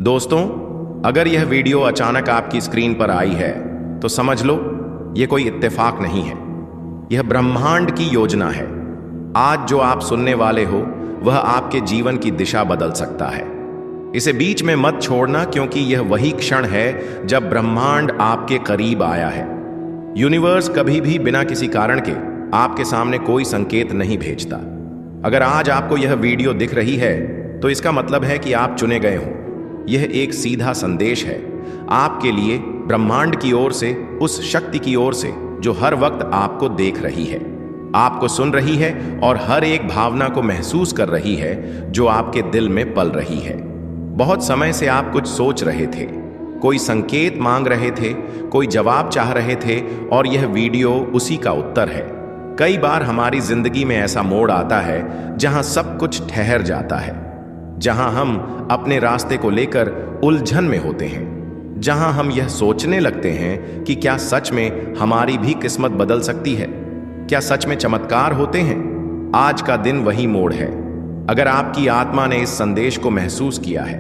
दोस्तों, अगर यह वीडियो अचानक आपकी स्क्रीन पर आई है तो समझ लो यह कोई इत्तेफाक नहीं है। यह ब्रह्मांड की योजना है। आज जो आप सुनने वाले हो वह आपके जीवन की दिशा बदल सकता है। इसे बीच में मत छोड़ना, क्योंकि यह वही क्षण है जब ब्रह्मांड आपके करीब आया है। यूनिवर्स कभी भी बिना किसी कारण के आपके सामने कोई संकेत नहीं भेजता। अगर आज आपको यह वीडियो दिख रही है तो इसका मतलब है कि आप चुने गए हो। यह एक सीधा संदेश है आपके लिए, ब्रह्मांड की ओर से, उस शक्ति की ओर से जो हर वक्त आपको देख रही है, आपको सुन रही है और हर एक भावना को महसूस कर रही है जो आपके दिल में पल रही है। बहुत समय से आप कुछ सोच रहे थे, कोई संकेत मांग रहे थे, कोई जवाब चाह रहे थे, और यह वीडियो उसी का उत्तर है। कई बार हमारी जिंदगी में ऐसा मोड़ आता है जहां सब कुछ ठहर जाता है, जहां हम अपने रास्ते को लेकर उलझन में होते हैं, जहां हम यह सोचने लगते हैं कि क्या सच में हमारी भी किस्मत बदल सकती है, क्या सच में चमत्कार होते हैं। आज का दिन वही मोड़ है। अगर आपकी आत्मा ने इस संदेश को महसूस किया है,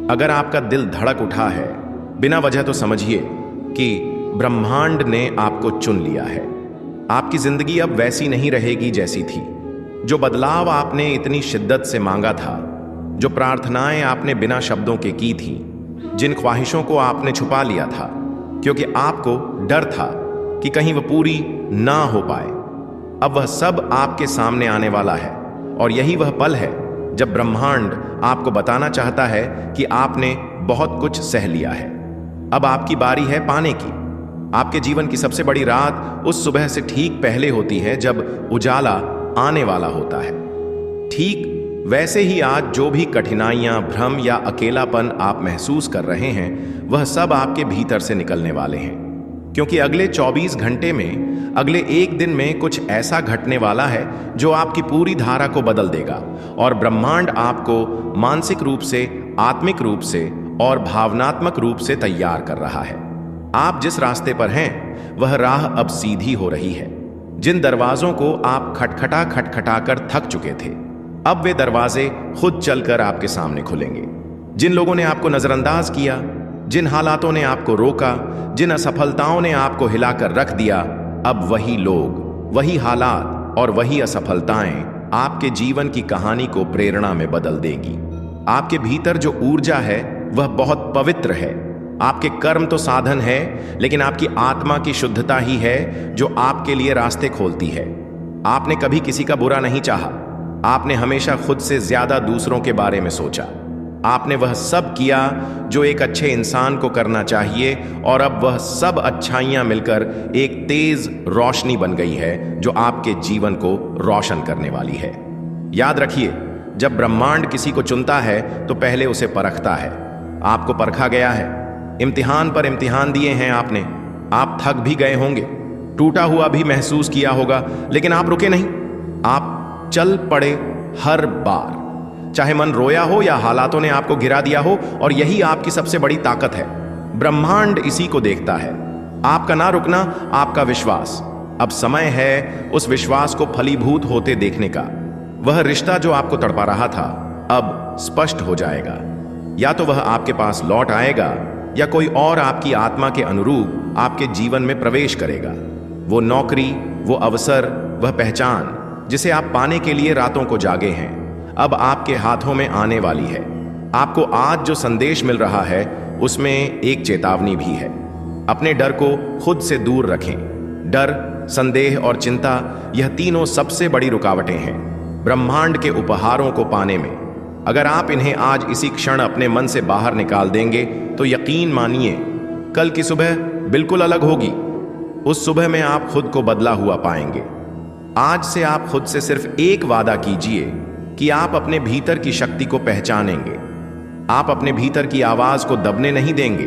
अगर आपका दिल धड़क उठा है बिना वजह, तो समझिए कि ब्रह्मांड ने आपको चुन लिया है। आपकी जिंदगी अब वैसी नहीं रहेगी जैसी थी। जो बदलाव आपने इतनी शिद्दत से मांगा था, जो प्रार्थनाएं आपने बिना शब्दों के की थी, जिन ख्वाहिशों को आपने छुपा लिया था क्योंकि आपको डर था कि कहीं वह पूरी ना हो पाए, अब वह सब आपके सामने आने वाला है। और यही वह पल है जब ब्रह्मांड आपको बताना चाहता है कि आपने बहुत कुछ सह लिया है। अब आपकी बारी है पाने की। आपके जीवन की सबसे बड़ी रात उस सुबह से ठीक पहले होती है जब उजाला आने वाला होता है। ठीक वैसे ही आज जो भी कठिनाइयां, भ्रम या अकेलापन आप महसूस कर रहे हैं, वह सब आपके भीतर से निकलने वाले हैं। क्योंकि अगले 24 घंटे में, अगले एक दिन में कुछ ऐसा घटने वाला है जो आपकी पूरी धारा को बदल देगा। और ब्रह्मांड आपको मानसिक रूप से, आत्मिक रूप से और भावनात्मक रूप से तैयार कर रहा है। आप जिस रास्ते पर हैं वह राह अब सीधी हो रही है। जिन दरवाजों को आप खटखटा कर थक चुके थे, अब वे दरवाजे खुद चलकर आपके सामने खुलेंगे। जिन लोगों ने आपको नजरअंदाज किया, जिन हालातों ने आपको रोका, जिन असफलताओं ने आपको हिलाकर रख दिया, अब वही लोग, वही हालात और वही असफलताएं आपके जीवन की कहानी को प्रेरणा में बदल देंगी। आपके भीतर जो ऊर्जा है वह बहुत पवित्र है। आपके कर्म तो साधन है, लेकिन आपकी आत्मा की शुद्धता ही है जो आपके लिए रास्ते खोलती है। आपने कभी किसी का बुरा नहीं चाहा। आपने हमेशा खुद से ज्यादा दूसरों के बारे में सोचा। आपने वह सब किया जो एक अच्छे इंसान को करना चाहिए, और अब वह सब अच्छाइयां मिलकर एक तेज रोशनी बन गई है जो आपके जीवन को रोशन करने वाली है। याद रखिए, जब ब्रह्मांड किसी को चुनता है तो पहले उसे परखता है। आपको परखा गया है, इम्तिहान पर इम्तिहान दिए हैं आपने। आप थक भी गए होंगे, टूटा हुआ भी महसूस किया होगा, लेकिन आप रुके नहीं। आप चल पड़े हर बार, चाहे मन रोया हो या हालातों ने आपको गिरा दिया हो। और यही आपकी सबसे बड़ी ताकत है। ब्रह्मांड इसी को देखता है, आपका ना रुकना, आपका विश्वास। अब समय है उस विश्वास को फलीभूत होते देखने का। वह रिश्ता जो आपको तड़पा रहा था अब स्पष्ट हो जाएगा। या तो वह आपके पास लौट आएगा, या कोई और आपकी आत्मा के अनुरूप आपके जीवन में प्रवेश करेगा। वो नौकरी, वो अवसर, वह पहचान जिसे आप पाने के लिए रातों को जागे हैं, अब आपके हाथों में आने वाली है। आपको आज जो संदेश मिल रहा है उसमें एक चेतावनी भी है। अपने डर को खुद से दूर रखें। डर, संदेह और चिंता, यह तीनों सबसे बड़ी रुकावटें हैं ब्रह्मांड के उपहारों को पाने में। अगर आप इन्हें आज इसी क्षण अपने मन से बाहर निकाल देंगे तो यकीन मानिए, कल की सुबह बिल्कुल अलग होगी। उस सुबह में आप खुद को बदला हुआ पाएंगे। आज से आप खुद से सिर्फ एक वादा कीजिए कि आप अपने भीतर की शक्ति को पहचानेंगे। आप अपने भीतर की आवाज को दबने नहीं देंगे,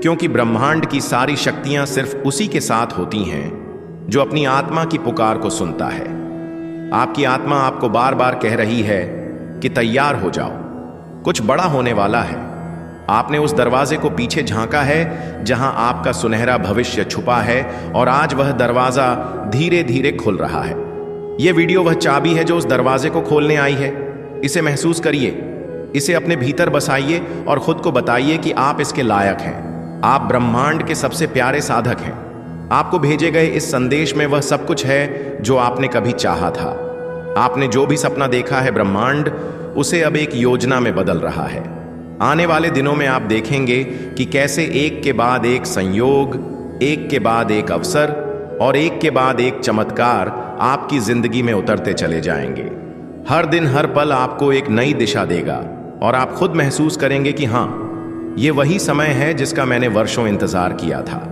क्योंकि ब्रह्मांड की सारी शक्तियां सिर्फ उसी के साथ होती हैं जो अपनी आत्मा की पुकार को सुनता है। आपकी आत्मा आपको बार बार कह रही है कि तैयार हो जाओ, कुछ बड़ा होने वाला है। आपने उस दरवाजे को पीछे झांका है जहां आपका सुनहरा भविष्य छुपा है, और आज वह दरवाजा धीरे धीरे खुल रहा है। यह वीडियो वह चाबी है जो उस दरवाजे को खोलने आई है। इसे महसूस करिए, इसे अपने भीतर बसाइए और खुद को बताइए कि आप इसके लायक हैं। आप ब्रह्मांड के सबसे प्यारे साधक हैं। आपको भेजे गए इस संदेश में वह सब कुछ है जो आपने कभी चाहा था। आपने जो भी सपना देखा है, ब्रह्मांड उसे अब एक योजना में बदल रहा है। आने वाले दिनों में आप देखेंगे कि कैसे एक के बाद एक संयोग, एक के बाद एक अवसर और एक के बाद एक चमत्कार आपकी जिंदगी में उतरते चले जाएंगे। हर दिन हर पल आपको एक नई दिशा देगा और आप खुद महसूस करेंगे कि हाँ, ये वही समय है जिसका मैंने वर्षों इंतजार किया था।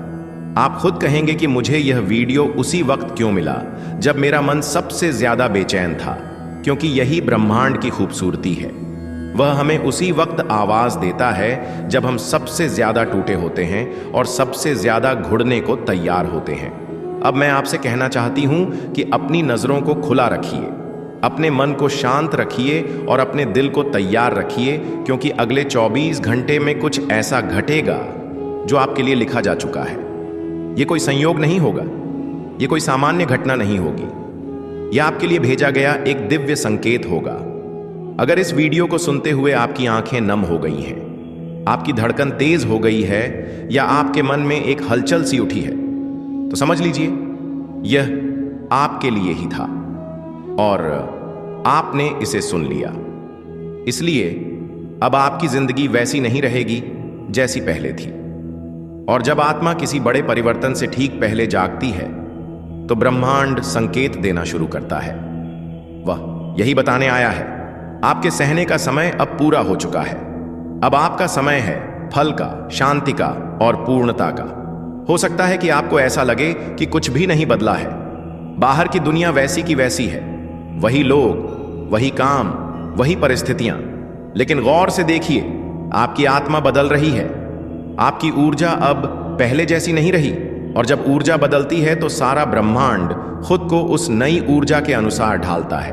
आप खुद कहेंगे कि मुझे यह वीडियो उसी वक्त क्यों मिला जब मेरा मन सबसे ज्यादा बेचैन था, क्योंकि यही ब्रह्मांड की खूबसूरती है। वह हमें उसी वक्त आवाज देता है जब हम सबसे ज्यादा टूटे होते हैं और सबसे ज्यादा घुड़ने को तैयार होते हैं। अब मैं आपसे कहना चाहती हूं कि अपनी नजरों को खुला रखिए, अपने मन को शांत रखिए और अपने दिल को तैयार रखिए, क्योंकि अगले 24 घंटे में कुछ ऐसा घटेगा जो आपके लिए लिखा जा चुका है। यह कोई संयोग नहीं होगा, यह कोई सामान्य घटना नहीं होगी, यह आपके लिए भेजा गया एक दिव्य संकेत होगा। अगर इस वीडियो को सुनते हुए आपकी आंखें नम हो गई हैं, आपकी धड़कन तेज हो गई है या आपके मन में एक हलचल सी उठी है, तो समझ लीजिए यह आपके लिए ही था और आपने इसे सुन लिया। इसलिए अब आपकी जिंदगी वैसी नहीं रहेगी जैसी पहले थी। और जब आत्मा किसी बड़े परिवर्तन से ठीक पहले जागती है तो ब्रह्मांड संकेत देना शुरू करता है। वह यही बताने आया है, आपके सहने का समय अब पूरा हो चुका है। अब आपका समय है फल का, शांति का और पूर्णता का। हो सकता है कि आपको ऐसा लगे कि कुछ भी नहीं बदला है, बाहर की दुनिया वैसी की वैसी है, वही लोग, वही काम, वही परिस्थितियां। लेकिन गौर से देखिए, आपकी आत्मा बदल रही है। आपकी ऊर्जा अब पहले जैसी नहीं रही, और जब ऊर्जा बदलती है तो सारा ब्रह्मांड खुद को उस नई ऊर्जा के अनुसार ढालता है।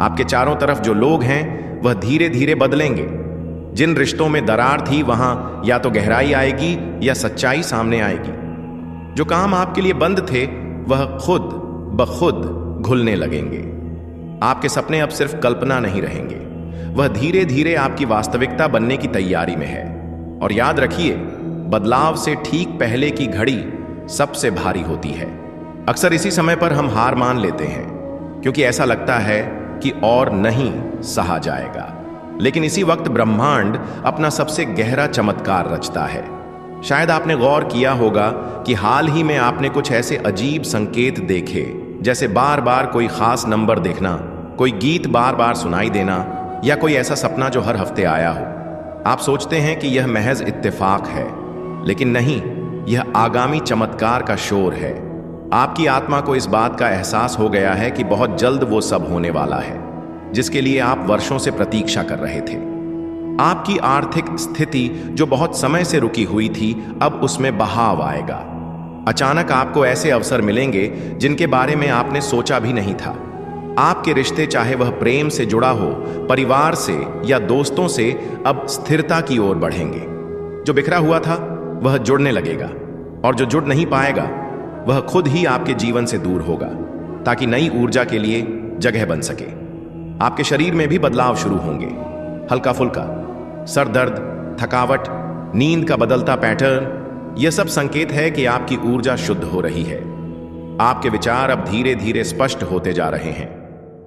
आपके चारों तरफ जो लोग हैं वह धीरे धीरे बदलेंगे। जिन रिश्तों में दरार थी वहां या तो गहराई आएगी या सच्चाई सामने आएगी। जो काम आपके लिए बंद थे वह खुद ब खुद घुलने लगेंगे। आपके सपने अब सिर्फ कल्पना नहीं रहेंगे, वह धीरे धीरे आपकी वास्तविकता बनने की तैयारी में है। और याद रखिए, बदलाव से ठीक पहले की घड़ी सबसे भारी होती है। अक्सर इसी समय पर हम हार मान लेते हैं, क्योंकि ऐसा लगता है कि और नहीं सहा जाएगा। लेकिन इसी वक्त ब्रह्मांड अपना सबसे गहरा चमत्कार रचता है। शायद आपने गौर किया होगा कि हाल ही में आपने कुछ ऐसे अजीब संकेत देखे, जैसे बार बार कोई खास नंबर देखना, कोई गीत बार बार सुनाई देना या कोई ऐसा सपना जो हर हफ्ते आया हो। आप सोचते हैं कि यह महज इत्तेफाक है, लेकिन नहीं, यह आगामी चमत्कार का शोर है। आपकी आत्मा को इस बात का एहसास हो गया है कि बहुत जल्द वो सब होने वाला है जिसके लिए आप वर्षों से प्रतीक्षा कर रहे थे। आपकी आर्थिक स्थिति जो बहुत समय से रुकी हुई थी, अब उसमें बहाव आएगा। अचानक आपको ऐसे अवसर मिलेंगे जिनके बारे में आपने सोचा भी नहीं था। आपके रिश्ते, चाहे वह प्रेम से जुड़ा हो, परिवार से या दोस्तों से, अब स्थिरता की ओर बढ़ेंगे। जो बिखरा हुआ था वह जुड़ने लगेगा, और जो जुड़ नहीं पाएगा वह खुद ही आपके जीवन से दूर होगा, ताकि नई ऊर्जा के लिए जगह बन सके। आपके शरीर में भी बदलाव शुरू होंगे। हल्का फुल्का सर दर्द, थकावट, नींद का बदलता पैटर्न, यह सब संकेत है कि आपकी ऊर्जा शुद्ध हो रही है। आपके विचार अब धीरे धीरे स्पष्ट होते जा रहे हैं।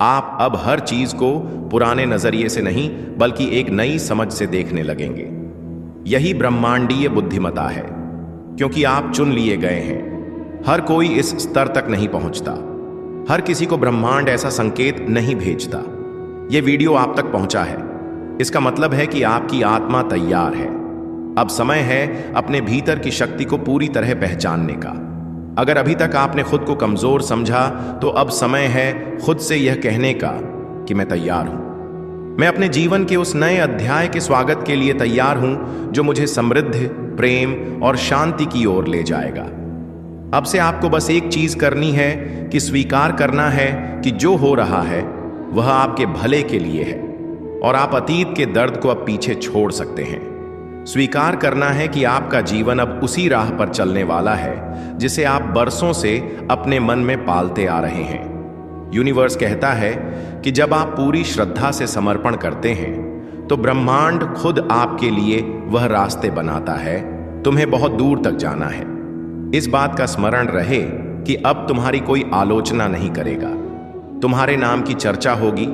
आप अब हर चीज को पुराने नजरिए से नहीं, बल्कि एक नई समझ से देखने लगेंगे। यही ब्रह्मांडीय बुद्धिमत्ता है, क्योंकि आप चुन लिए गए हैं। हर कोई इस स्तर तक नहीं पहुंचता। हर किसी को ब्रह्मांड ऐसा संकेत नहीं भेजता। यह वीडियो आप तक पहुंचा है, इसका मतलब है कि आपकी आत्मा तैयार है। अब समय है अपने भीतर की शक्ति को पूरी तरह पहचानने का। अगर अभी तक आपने खुद को कमजोर समझा, तो अब समय है खुद से यह कहने का कि मैं तैयार हूं। मैं अपने जीवन के उस नए अध्याय के स्वागत के लिए तैयार हूं जो मुझे समृद्धि, प्रेम और शांति की ओर ले जाएगा। अब से आपको बस एक चीज करनी है कि स्वीकार करना है कि जो हो रहा है वह आपके भले के लिए है, और आप अतीत के दर्द को अब पीछे छोड़ सकते हैं। स्वीकार करना है कि आपका जीवन अब उसी राह पर चलने वाला है जिसे आप बरसों से अपने मन में पालते आ रहे हैं। यूनिवर्स कहता है कि जब आप पूरी श्रद्धा से समर्पण करते हैं तो ब्रह्मांड खुद आपके लिए वह रास्ते बनाता है। तुम्हें बहुत दूर तक जाना है। इस बात का स्मरण रहे कि अब तुम्हारी कोई आलोचना नहीं करेगा। तुम्हारे नाम की चर्चा होगी,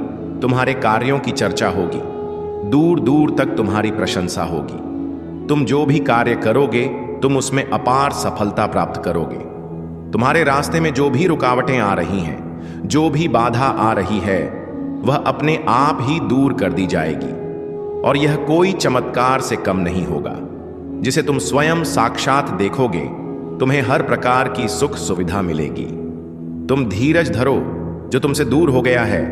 तुम्हारे कार्यों की चर्चा होगी, दूर दूर तक तुम्हारी प्रशंसा होगी। तुम जो भी कार्य करोगे तुम उसमें अपार सफलता प्राप्त करोगे। तुम्हारे रास्ते में जो भी रुकावटें आ रही हैं, जो भी बाधा आ रही है, वह अपने आप ही दूर कर दी जाएगी। और यह कोई चमत्कार से कम नहीं होगा। जिसे तुम स्वयं साक्षात देखोगे, तुम्हें हर प्रकार की सुख सुविधा मिलेगी। तुम धीरज धरो, जो तुमसे दूर हो गया है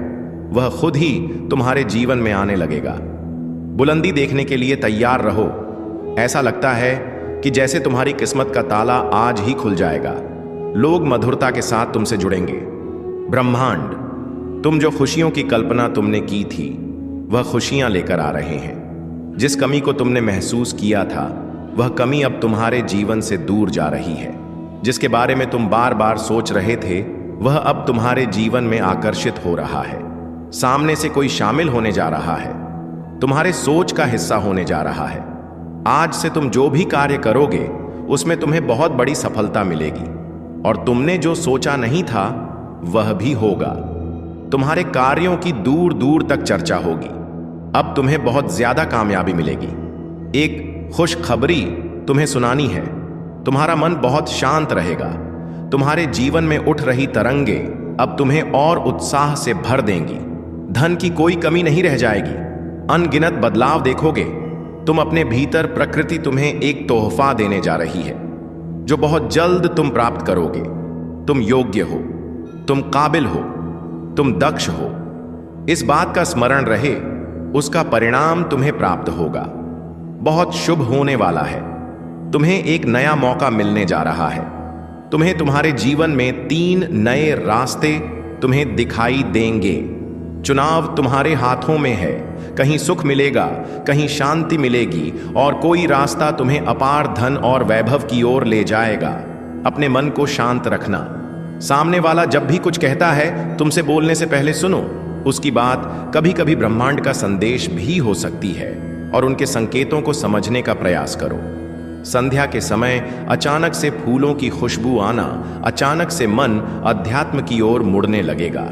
वह खुद ही तुम्हारे जीवन में आने लगेगा। बुलंदी देखने के लिए तैयार रहो। ऐसा लगता है कि जैसे तुम्हारी किस्मत का ताला आज ही खुल जाएगा। लोग मधुरता के साथ तुमसे जुड़ेंगे। ब्रह्मांड, तुम जो खुशियों की कल्पना तुमने की थी, वह खुशियां लेकर आ रहे हैं। जिस कमी को तुमने महसूस किया था, वह कमी अब तुम्हारे जीवन से दूर जा रही है। जिसके बारे में तुम बार बार सोच रहे थे, वह अब तुम्हारे जीवन में आकर्षित हो रहा है। सामने से कोई शामिल होने जा रहा है, तुम्हारे सोच का हिस्सा होने जा रहा है। आज से तुम जो भी कार्य करोगे उसमें तुम्हें बहुत बड़ी सफलता मिलेगी और तुमने जो सोचा नहीं था वह भी होगा। तुम्हारे कार्यों की दूर दूर तक चर्चा होगी। अब तुम्हें बहुत ज्यादा कामयाबी मिलेगी। एक खुशखबरी तुम्हें सुनानी है। तुम्हारा मन बहुत शांत रहेगा। तुम्हारे जीवन में उठ रही तरंगे अब तुम्हें और उत्साह से भर देंगी। धन की कोई कमी नहीं रह जाएगी। अनगिनत बदलाव देखोगे। तुम अपने भीतर प्रकृति तुम्हें एक तोहफा देने जा रही है, जो बहुत जल्द तुम प्राप्त करोगे। तुम योग्य हो, तुम काबिल हो, तुम दक्ष हो। इस बात का स्मरण रहे, उसका परिणाम तुम्हें प्राप्त होगा। बहुत शुभ होने वाला है। तुम्हें एक नया मौका मिलने जा रहा है। तुम्हें तुम्हारे जीवन में 3 नए रास्ते तुम्हें दिखाई देंगे। चुनाव तुम्हारे हाथों में है। कहीं सुख मिलेगा, कहीं शांति मिलेगी और कोई रास्ता तुम्हें अपार धन और वैभव की ओर ले जाएगा। अपने मन को शांत रखना। सामने वाला जब भी कुछ कहता है, तुमसे बोलने से पहले सुनो। उसकी बात कभी कभी ब्रह्मांड का संदेश भी हो सकती है और उनके संकेतों को समझने का प्रयास करो। संध्या के समय अचानक से फूलों की खुशबू आना, अचानक से मन अध्यात्म की ओर मुड़ने लगेगा।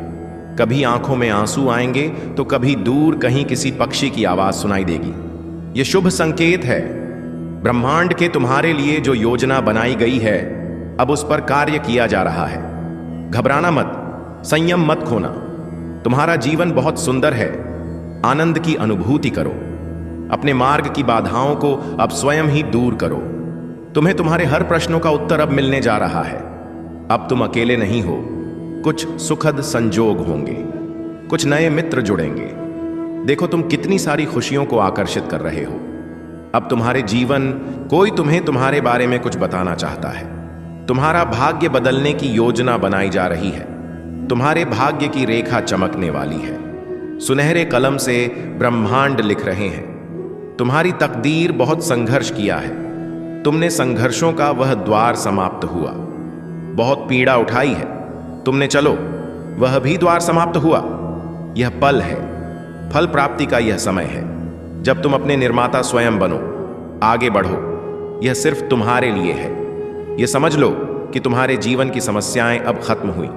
कभी आंखों में आंसू आएंगे तो कभी दूर कहीं किसी पक्षी की आवाज सुनाई देगी। यह शुभ संकेत है। ब्रह्मांड के तुम्हारे लिए जो योजना बनाई गई है, अब उस पर कार्य किया जा रहा है। घबराना मत, संयम मत खोना। तुम्हारा जीवन बहुत सुंदर है। आनंद की अनुभूति करो। अपने मार्ग की बाधाओं को अब स्वयं ही दूर करो। तुम्हें तुम्हारे हर प्रश्नों का उत्तर अब मिलने जा रहा है। अब तुम अकेले नहीं हो। कुछ सुखद संजोग होंगे, कुछ नए मित्र जुड़ेंगे। देखो तुम कितनी सारी खुशियों को आकर्षित कर रहे हो। अब तुम्हारे जीवन कोई तुम्हें तुम्हारे बारे में कुछ बताना चाहता है। तुम्हारा भाग्य बदलने की योजना बनाई जा रही है। तुम्हारे भाग्य की रेखा चमकने वाली है। सुनहरे कलम से ब्रह्मांड लिख रहे हैं। तुम्हारी तकदीर बहुत संघर्ष किया है। तुमने संघर्षों का वह द्वार समाप्त हुआ। बहुत पीड़ा उठाई है तुमने, चलो वह भी द्वार समाप्त हुआ। यह पल है, फल प्राप्ति का यह समय है, जब तुम अपने निर्माता स्वयं बनो। आगे बढ़ो। यह सिर्फ तुम्हारे लिए है। यह समझ लो कि तुम्हारे जीवन की समस्याएं अब खत्म हुई।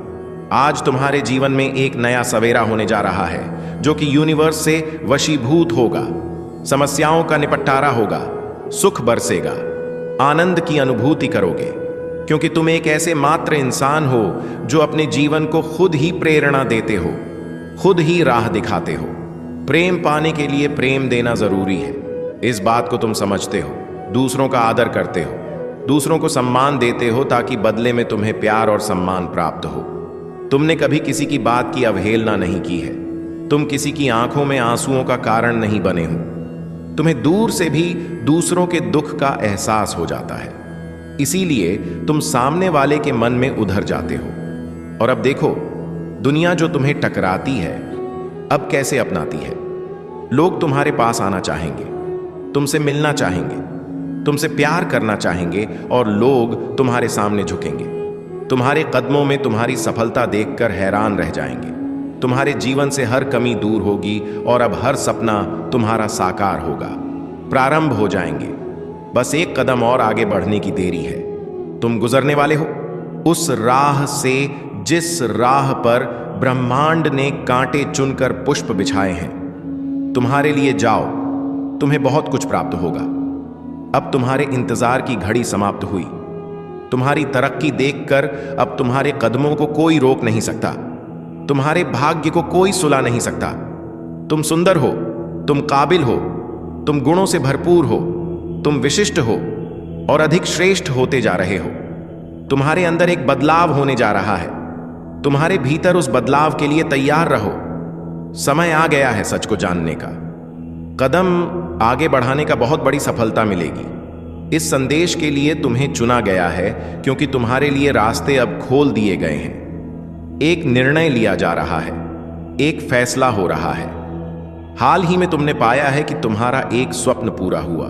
आज तुम्हारे जीवन में एक नया सवेरा होने जा रहा है, जो कि यूनिवर्स से वशीभूत होगा। समस्याओं का निपटारा होगा, सुख बरसेगा, आनंद की अनुभूति करोगे, क्योंकि तुम एक ऐसे मात्र इंसान हो जो अपने जीवन को खुद ही प्रेरणा देते हो, खुद ही राह दिखाते हो। प्रेम पाने के लिए प्रेम देना जरूरी है। इस बात को तुम समझते हो। दूसरों का आदर करते हो, दूसरों को सम्मान देते हो, ताकि बदले में तुम्हें प्यार और सम्मान प्राप्त हो। तुमने कभी किसी की बात की अवहेलना नहीं की है। तुम किसी की आंखों में आंसुओं का कारण नहीं बने हो। तुम्हें दूर से भी दूसरों के दुख का एहसास हो जाता है। इसीलिए तुम सामने वाले के मन में उधर जाते हो। और अब देखो, दुनिया जो तुम्हें टकराती है, अब कैसे अपनाती है। लोग तुम्हारे पास आना चाहेंगे, तुमसे मिलना चाहेंगे, तुमसे प्यार करना चाहेंगे और लोग तुम्हारे सामने झुकेंगे। तुम्हारे कदमों में तुम्हारी सफलता देखकर हैरान रह जाएंगे। तुम्हारे जीवन से हर कमी दूर होगी और अब हर सपना तुम्हारा साकार होगा। प्रारंभ हो जाएंगे। बस एक कदम और आगे बढ़ने की देरी है। तुम गुजरने वाले हो उस राह से जिस राह पर ब्रह्मांड ने कांटे चुनकर पुष्प बिछाए हैं। तुम्हारे लिए जाओ, तुम्हें बहुत कुछ प्राप्त होगा। अब तुम्हारे इंतजार की घड़ी समाप्त हुई। तुम्हारी तरक्की देखकर अब तुम्हारे कदमों को कोई रोक नहीं सकता। तुम्हारे भाग्य को कोई सुला नहीं सकता। तुम सुंदर हो, तुम काबिल हो, तुम गुणों से भरपूर हो, तुम विशिष्ट हो और अधिक श्रेष्ठ होते जा रहे हो। तुम्हारे अंदर एक बदलाव होने जा रहा है। तुम्हारे भीतर उस बदलाव के लिए तैयार रहो। समय आ गया है सच को जानने का। कदम आगे बढ़ाने का बहुत बड़ी सफलता मिलेगी। इस संदेश के लिए तुम्हें चुना गया है क्योंकि तुम्हारे लिए रास्ते अब खोल दिए गए हैं। एक निर्णय लिया जा रहा है, एक फैसला हो रहा है। हाल ही में तुमने पाया है कि तुम्हारा एक स्वप्न पूरा हुआ।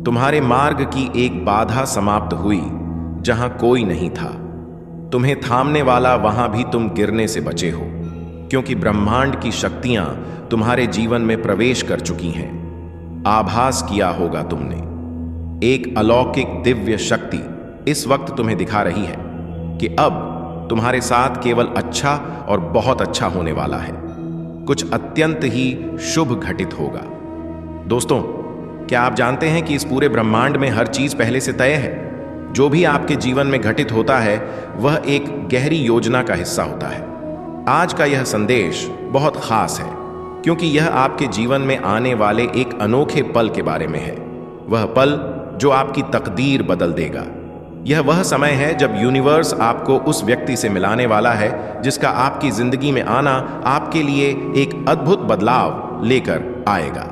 तुम्हारे मार्ग की एक बाधा समाप्त हुई जहां कोई नहीं था। तुम्हें थामने वाला वहां भी तुम गिरने से बचे हो, क्योंकि ब्रह्मांड की शक्तियां तुम्हारे जीवन में प्रवेश कर चुकी हैं। आभास किया होगा तुमने, एक अलौकिक दिव्य शक्ति इस वक्त तुम्हें दिखा रही है कि अब तुम्हारे साथ केवल अच्छा और बहुत अच्छा होने वाला है। कुछ अत्यंत ही शुभ घटित होगा। दोस्तों, क्या आप जानते हैं कि इस पूरे ब्रह्मांड में हर चीज पहले से तय है? जो भी आपके जीवन में घटित होता है वह एक गहरी योजना का हिस्सा होता है। आज का यह संदेश बहुत खास है क्योंकि यह आपके जीवन में आने वाले एक अनोखे पल के बारे में है। वह पल जो आपकी तकदीर बदल देगा। यह वह समय है जब यूनिवर्स आपको उस व्यक्ति से मिलाने वाला है जिसका आपकी जिंदगी में आना आपके लिए एक अद्भुत बदलाव लेकर आएगा।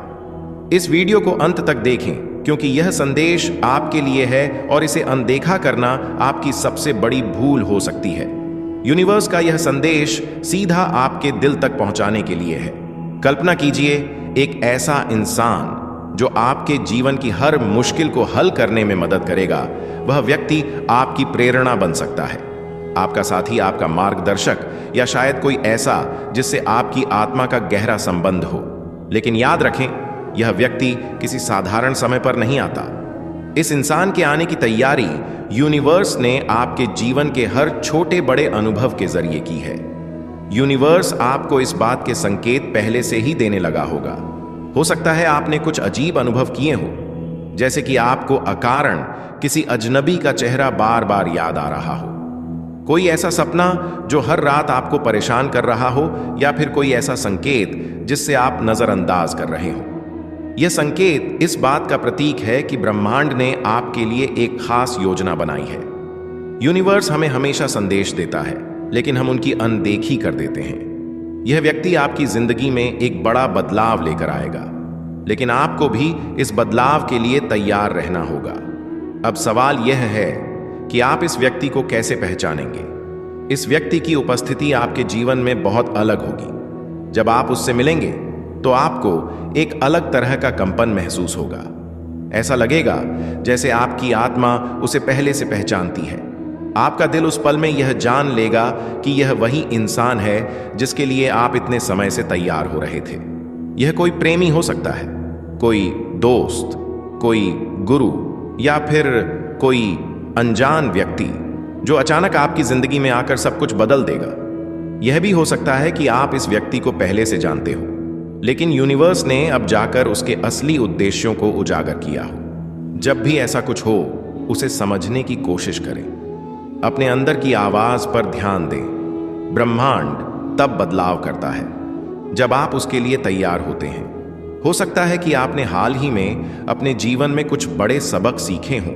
इस वीडियो को अंत तक देखें क्योंकि यह संदेश आपके लिए है और इसे अनदेखा करना आपकी सबसे बड़ी भूल हो सकती है। यूनिवर्स का यह संदेश सीधा आपके दिल तक पहुंचाने के लिए है। कल्पना कीजिए, एक ऐसा इंसान जो आपके जीवन की हर मुश्किल को हल करने में मदद करेगा। वह व्यक्ति आपकी प्रेरणा बन सकता है, आपका साथी, आपका मार्गदर्शक, या शायद कोई ऐसा जिससे आपकी आत्मा का गहरा संबंध हो। लेकिन याद रखें, यह व्यक्ति किसी साधारण समय पर नहीं आता। इस इंसान के आने की तैयारी यूनिवर्स ने आपके जीवन के हर छोटे बड़े अनुभव के जरिए की है। यूनिवर्स आपको इस बात के संकेत पहले से ही देने लगा होगा। हो सकता है आपने कुछ अजीब अनुभव किए हो, जैसे कि आपको अकारण किसी अजनबी का चेहरा बार बार याद आ रहा हो, कोई ऐसा सपना जो हर रात आपको परेशान कर रहा हो, या फिर कोई ऐसा संकेत जिससे आप नजरअंदाज कर रहे हो। यह संकेत इस बात का प्रतीक है कि ब्रह्मांड ने आपके लिए एक खास योजना बनाई है। यूनिवर्स हमें हमेशा संदेश देता है, लेकिन हम उनकी अनदेखी कर देते हैं। यह व्यक्ति आपकी जिंदगी में एक बड़ा बदलाव लेकर आएगा, लेकिन आपको भी इस बदलाव के लिए तैयार रहना होगा। अब सवाल यह है कि आप इस व्यक्ति को कैसे पहचानेंगे। इस व्यक्ति की उपस्थिति आपके जीवन में बहुत अलग होगी। जब आप उससे मिलेंगे तो आपको एक अलग तरह का कंपन महसूस होगा। ऐसा लगेगा जैसे आपकी आत्मा उसे पहले से पहचानती है। आपका दिल उस पल में यह जान लेगा कि यह वही इंसान है जिसके लिए आप इतने समय से तैयार हो रहे थे। यह कोई प्रेमी हो सकता है, कोई दोस्त, कोई गुरु, या फिर कोई अनजान व्यक्ति जो अचानक आपकी जिंदगी में आकर सब कुछ बदल देगा। यह भी हो सकता है कि आप इस व्यक्ति को पहले से जानते हो, लेकिन यूनिवर्स ने अब जाकर उसके असली उद्देश्यों को उजागर किया हो। जब भी ऐसा कुछ हो, उसे समझने की कोशिश करें। अपने अंदर की आवाज पर ध्यान दें। ब्रह्मांड तब बदलाव करता है जब आप उसके लिए तैयार होते हैं। हो सकता है कि आपने हाल ही में अपने जीवन में कुछ बड़े सबक सीखे हों।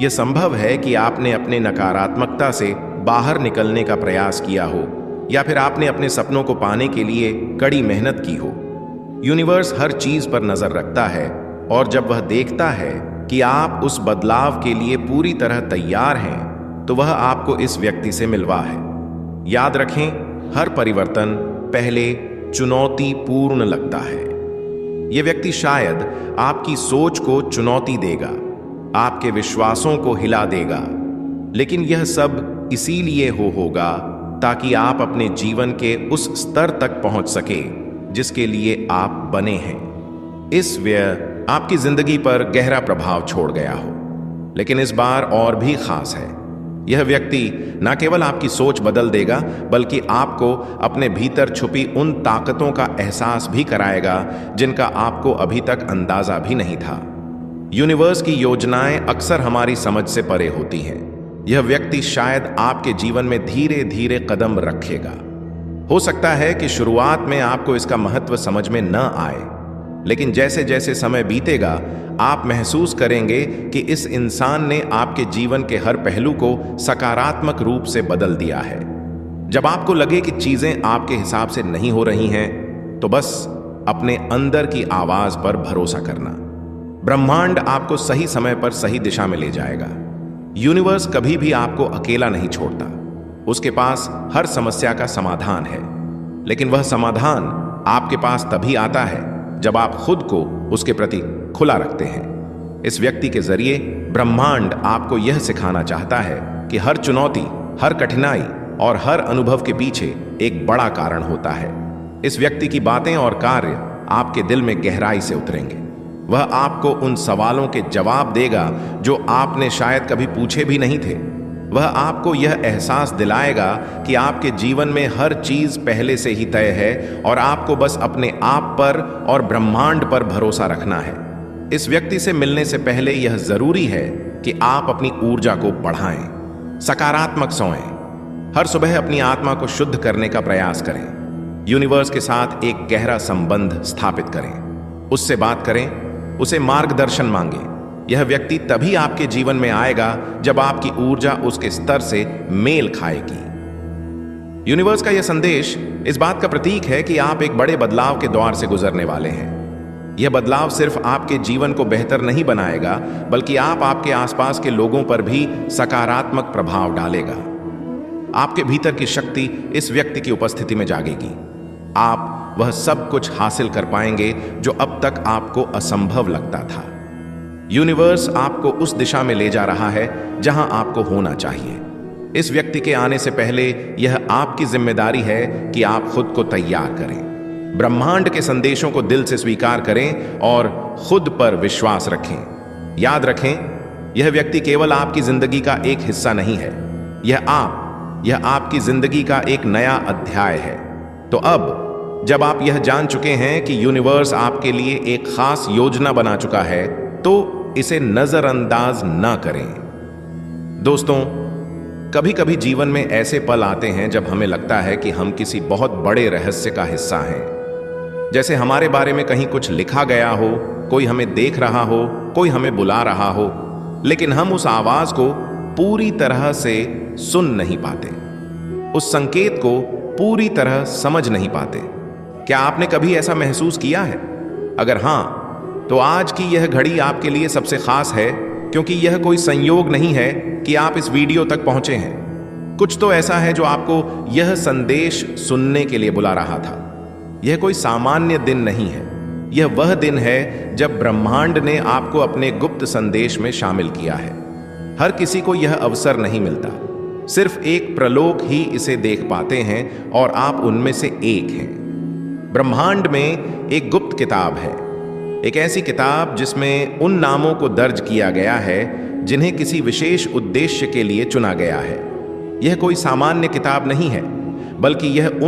यह संभव है कि आपने अपने नकारात्मकता से बाहर निकलने का प्रयास किया हो, या फिर आपने अपने सपनों को पाने के लिए कड़ी मेहनत की हो। यूनिवर्स हर चीज पर नजर रखता है, और जब वह देखता है कि आप उस बदलाव के लिए पूरी तरह तैयार हैं, तो वह आपको इस व्यक्ति से मिलवा है। याद रखें, हर परिवर्तन पहले चुनौतीपूर्ण लगता है। यह व्यक्ति शायद आपकी सोच को चुनौती देगा, आपके विश्वासों को हिला देगा, लेकिन यह सब इसीलिए होगा ताकि आप अपने जीवन के उस स्तर तक पहुंच सके जिसके लिए आप बने हैं। इस व्यय आपकी जिंदगी पर गहरा प्रभाव छोड़ गया हो, लेकिन इस बार और भी खास है। यह व्यक्ति न केवल आपकी सोच बदल देगा, बल्कि आपको अपने भीतर छुपी उन ताकतों का एहसास भी कराएगा जिनका आपको अभी तक अंदाजा भी नहीं था। यूनिवर्स की योजनाएं अक्सर हमारी समझ से परे होती हैं। यह व्यक्ति शायद आपके जीवन में धीरे धीरे कदम रखेगा। हो सकता है कि शुरुआत में आपको इसका महत्व समझ में न आए, लेकिन जैसे जैसे समय बीतेगा आप महसूस करेंगे कि इस इंसान ने आपके जीवन के हर पहलू को सकारात्मक रूप से बदल दिया है। जब आपको लगे कि चीजें आपके हिसाब से नहीं हो रही हैं, तो बस अपने अंदर की आवाज पर भरोसा करना। ब्रह्मांड आपको सही समय पर सही दिशा में ले जाएगा। यूनिवर्स कभी भी आपको अकेला नहीं छोड़ता। उसके पास हर समस्या का समाधान है, लेकिन वह समाधान आपके पास तभी आता है जब आप खुद को उसके प्रति खुला रखते हैं। इस व्यक्ति के जरिए ब्रह्मांड आपको यह सिखाना चाहता है कि हर चुनौती, हर कठिनाई और हर अनुभव के पीछे एक बड़ा कारण होता है। इस व्यक्ति की बातें और कार्य आपके दिल में गहराई से उतरेंगे। वह आपको उन सवालों के जवाब देगा जो आपने शायद कभी पूछे भी नहीं थे। वह आपको यह एहसास दिलाएगा कि आपके जीवन में हर चीज पहले से ही तय है और आपको बस अपने आप पर और ब्रह्मांड पर भरोसा रखना है। इस व्यक्ति से मिलने से पहले यह जरूरी है कि आप अपनी ऊर्जा को बढ़ाएं, सकारात्मक सोएं। हर सुबह अपनी आत्मा को शुद्ध करने का प्रयास करें। यूनिवर्स के साथ एक गहरा संबंध स्थापित करें, उससे बात करें, उसे मार्गदर्शन मांगे। यह व्यक्ति तभी आपके जीवन में आएगा जब आपकी ऊर्जा उसके स्तर से मेल खाएगी। यूनिवर्स का यह संदेश इस बात का प्रतीक है कि आप एक बड़े बदलाव के दौर से गुजरने वाले हैं। यह बदलाव सिर्फ आपके जीवन को बेहतर नहीं बनाएगा, बल्कि आपके आसपास के लोगों पर भी सकारात्मक प्रभाव डालेगा। आपके भीतर की शक्ति इस व्यक्ति की उपस्थिति में जागेगी। आप वह सब कुछ हासिल कर पाएंगे जो अब तक आपको असंभव लगता था। यूनिवर्स आपको उस दिशा में ले जा रहा है जहां आपको होना चाहिए। इस व्यक्ति के आने से पहले यह आपकी जिम्मेदारी है कि आप खुद को तैयार करें। ब्रह्मांड के संदेशों को दिल से स्वीकार करें और खुद पर विश्वास रखें। याद रखें, यह व्यक्ति केवल आपकी जिंदगी का एक हिस्सा नहीं है। यह आपकी जिंदगी का एक नया अध्याय है। तो अब जब आप यह जान चुके हैं कि यूनिवर्स आपके लिए एक खास योजना बना चुका है, तो इसे नजरअंदाज ना करें। दोस्तों, कभी कभी जीवन में ऐसे पल आते हैं जब हमें लगता है कि हम किसी बहुत बड़े रहस्य का हिस्सा हैं। जैसे हमारे बारे में कहीं कुछ लिखा गया हो, कोई हमें देख रहा हो, कोई हमें बुला रहा हो, लेकिन हम उस आवाज को पूरी तरह से सुन नहीं पाते, उस संकेत को पूरी तरह समझ नहीं पाते। क्या आपने कभी ऐसा महसूस किया है? अगर हां, तो आज की यह घड़ी आपके लिए सबसे खास है, क्योंकि यह कोई संयोग नहीं है कि आप इस वीडियो तक पहुंचे हैं। कुछ तो ऐसा है जो आपको यह संदेश सुनने के लिए बुला रहा था। यह कोई सामान्य दिन नहीं है। यह वह दिन है जब ब्रह्मांड ने आपको अपने गुप्त संदेश में शामिल किया है। हर किसी को यह अवसर नहीं मिलता। सिर्फ एक प्रलोक ही इसे देख पाते हैं और आप उनमें से एक हैं। ब्रह्मांड में एक गुप्त किताब है, एक ऐसी किताब जिसमें उन नामों को दर्ज किया गया है जिन्हें किसी विशेष उद्देश्य के लिए चुना गया है। यह कोई सामान्य किताब नहीं है, बल्कि यह